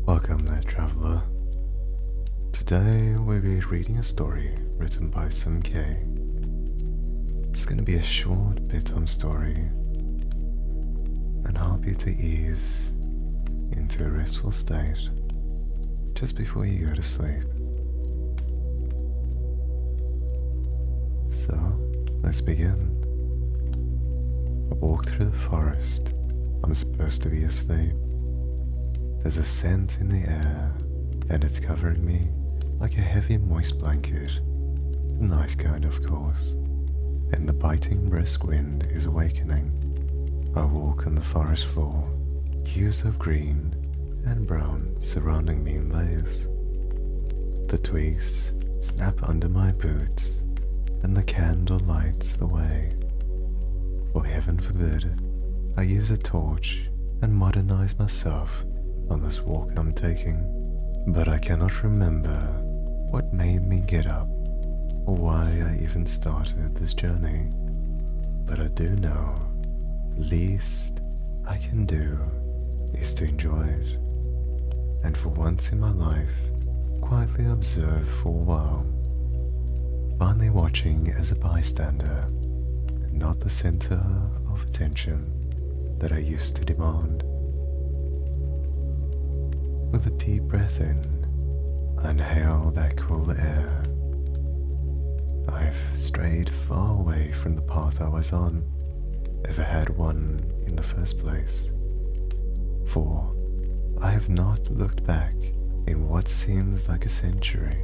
Welcome there, traveler. Today we'll be reading a story written by some K. It's gonna be a short bedtime story and help you to ease into a restful state just before you go to sleep. So, let's begin. I walk through the forest. I'm supposed to be asleep. There's a scent in the air, and it's covering me like a heavy moist blanket. The nice kind, of course. And the biting brisk wind is awakening. I walk on the forest floor, hues of green and brown surrounding me in layers. The twigs snap under my boots, and the candle lights the way. For heaven forbid, I use a torch and modernize myself on this walk I'm taking, but I cannot remember what made me get up or why I even started this journey. But I do know the least I can do is to enjoy it, and for once in my life, quietly observe for a while, finally watching as a bystander and not the center of attention that I used to demand. With a deep breath in, I inhale that cool air. I've strayed far away from the path I was on, if I had one in the first place. For I have not looked back in what seems like a century.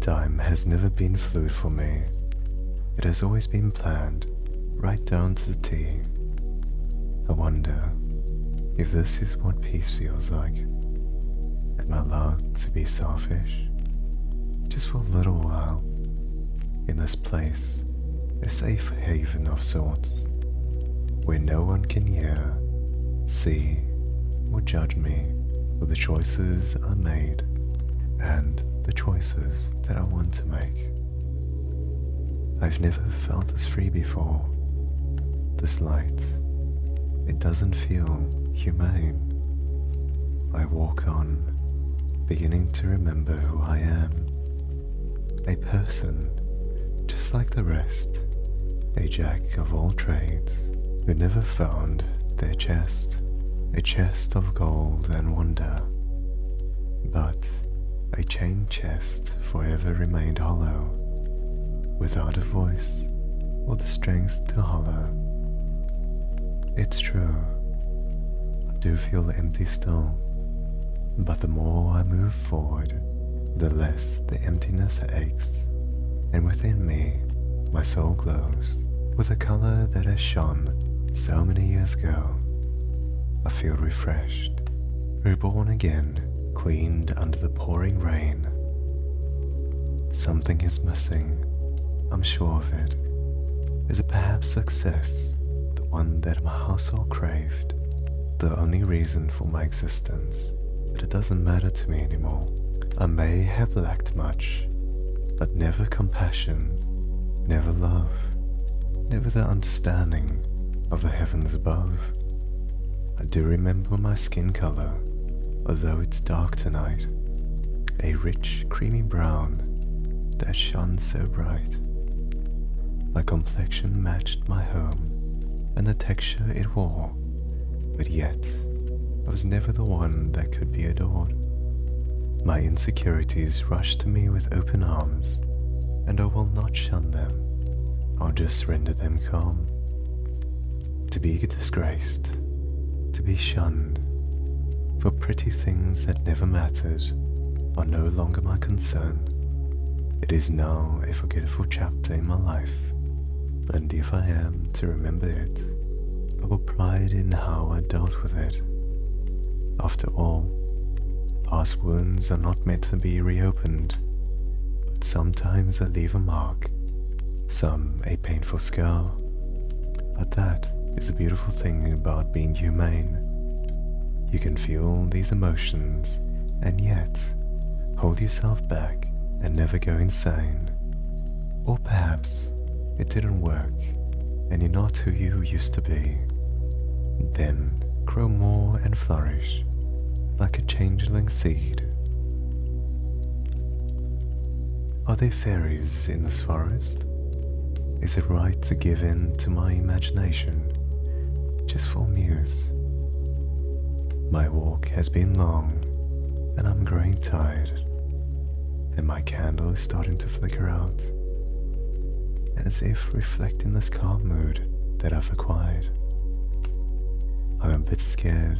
Time has never been fluid for me. It has always been planned, right down to the T. I wonder if this is what peace feels like. Am I allowed to be selfish? Just for a little while. In this place, a safe haven of sorts, where no one can hear, see, or judge me for the choices I made and the choices that I want to make. I've never felt this free before. This light, it doesn't feel humane. I walk on, beginning to remember who I am. A person, just like the rest, a jack of all trades, who never found their chest, a chest of gold and wonder, but a chained chest forever remained hollow, without a voice or the strength to holler. It's true, I do feel empty still, but the more I move forward, the less the emptiness aches, and within me, my soul glows with a color that has shone so many years ago. I feel refreshed, reborn again, cleaned under the pouring rain. Something is missing, I'm sure of it. Is it perhaps success, the one that my household craved, the only reason for my existence? But it doesn't matter to me anymore. I may have lacked much, but never compassion, never love, never the understanding of the heavens above. I do remember my skin color, although it's dark tonight, a rich creamy brown that shone so bright. My complexion matched my home and the texture it wore, but yet I was never the one that could be adored. My insecurities rushed to me with open arms, and I will not shun them. I'll just render them calm. To be disgraced, to be shunned, for pretty things that never mattered are no longer my concern. It is now a forgetful chapter in my life, and if I am to remember it, I will pride in how I dealt with it. After all, past wounds are not meant to be reopened, but sometimes they leave a mark, some a painful scar. But that is the beautiful thing about being humane. You can feel these emotions and yet hold yourself back and never go insane. Or perhaps it didn't work and you're not who you used to be. Then grow more and flourish like a changeling seed. Are there fairies in this forest? Is it right to give in to my imagination, just for muse? My walk has been long, and I'm growing tired, and my candle is starting to flicker out, as if reflecting this calm mood that I've acquired. I'm a bit scared.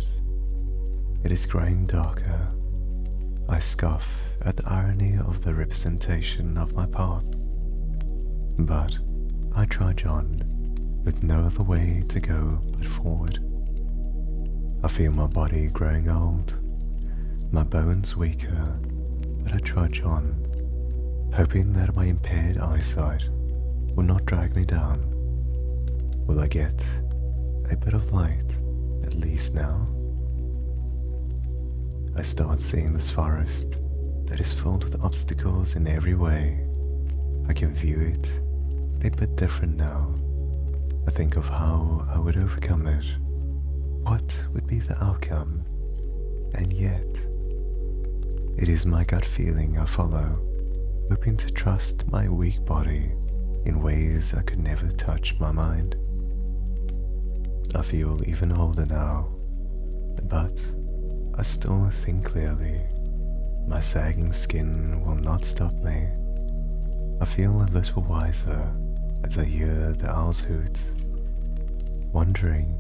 It is growing darker. I scoff at the irony of the representation of my path, but I trudge on with no other way to go but forward. I feel my body growing old, my bones weaker, but I trudge on, hoping that my impaired eyesight will not drag me down. Will I get a bit of light, at least now? I start seeing this forest that is filled with obstacles in every way. I can view it a bit different now. I think of how I would overcome it, what would be the outcome, and yet it is my gut feeling I follow, hoping to trust my weak body in ways I could never touch my mind. I feel even older now, but I still think clearly. My sagging skin will not stop me. I feel a little wiser as I hear the owls hoot, wondering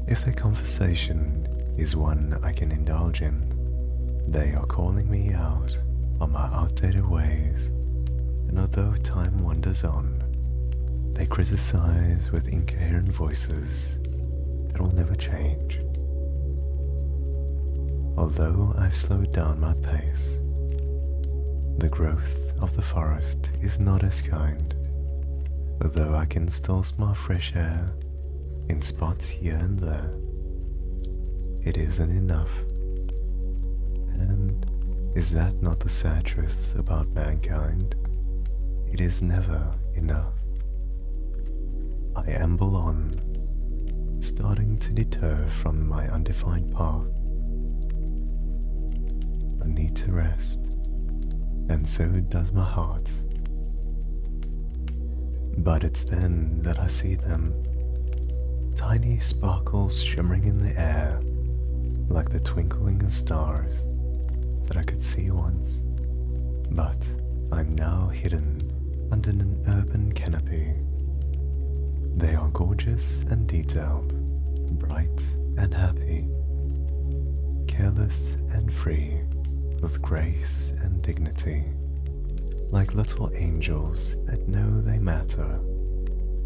if their conversation is one I can indulge in. They are calling me out on my outdated ways, and although time wanders on, they criticize with incoherent voices that will never change. Although I've slowed down my pace, the growth of the forest is not as kind. Although I can still smell fresh air in spots here and there, it isn't enough. And is that not the sad truth about mankind? It is never enough. I amble on, starting to deter from my undefined path. I need to rest, and so does my heart. But it's then that I see them, tiny sparkles shimmering in the air, like the twinkling stars that I could see once. But I'm now hidden under an urban canopy. They are gorgeous and detailed, bright and happy, careless and free, with grace and dignity, like little angels that know they matter,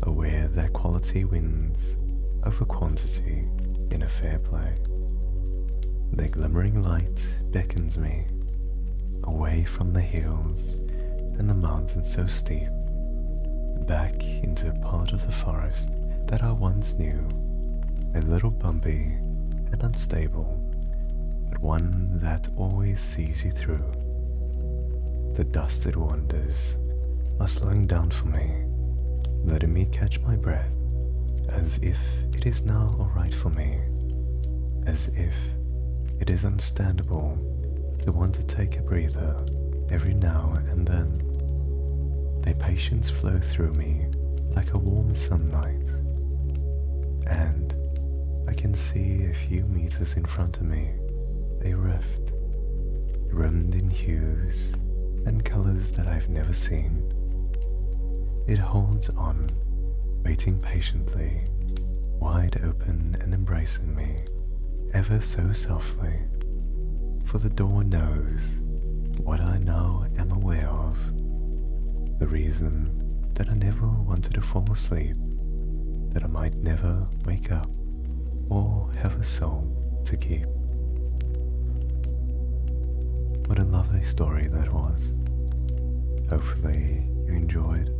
aware that quality wins over quantity in a fair play. Their glimmering light beckons me away from the hills and the mountains so steep, back into a part of the forest that I once knew, a little bumpy and unstable, but one that always sees you through. The dusted wonders are slowing down for me, letting me catch my breath, as if it is now alright for me, as if it is understandable to want to take a breather every now and then. Their patience flow through me like a warm sunlight, and I can see a few meters in front of me a rift, rimmed in hues and colors that I've never seen. It holds on, waiting patiently, wide open and embracing me, ever so softly, for the door knows what I now am aware of, the reason that I never wanted to fall asleep, that I might never wake up or have a soul to keep. What a lovely story that was. Hopefully you enjoyed.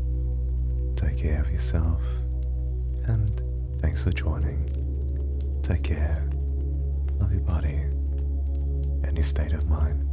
Take care of yourself, and thanks for joining. Take care of your body and your state of mind.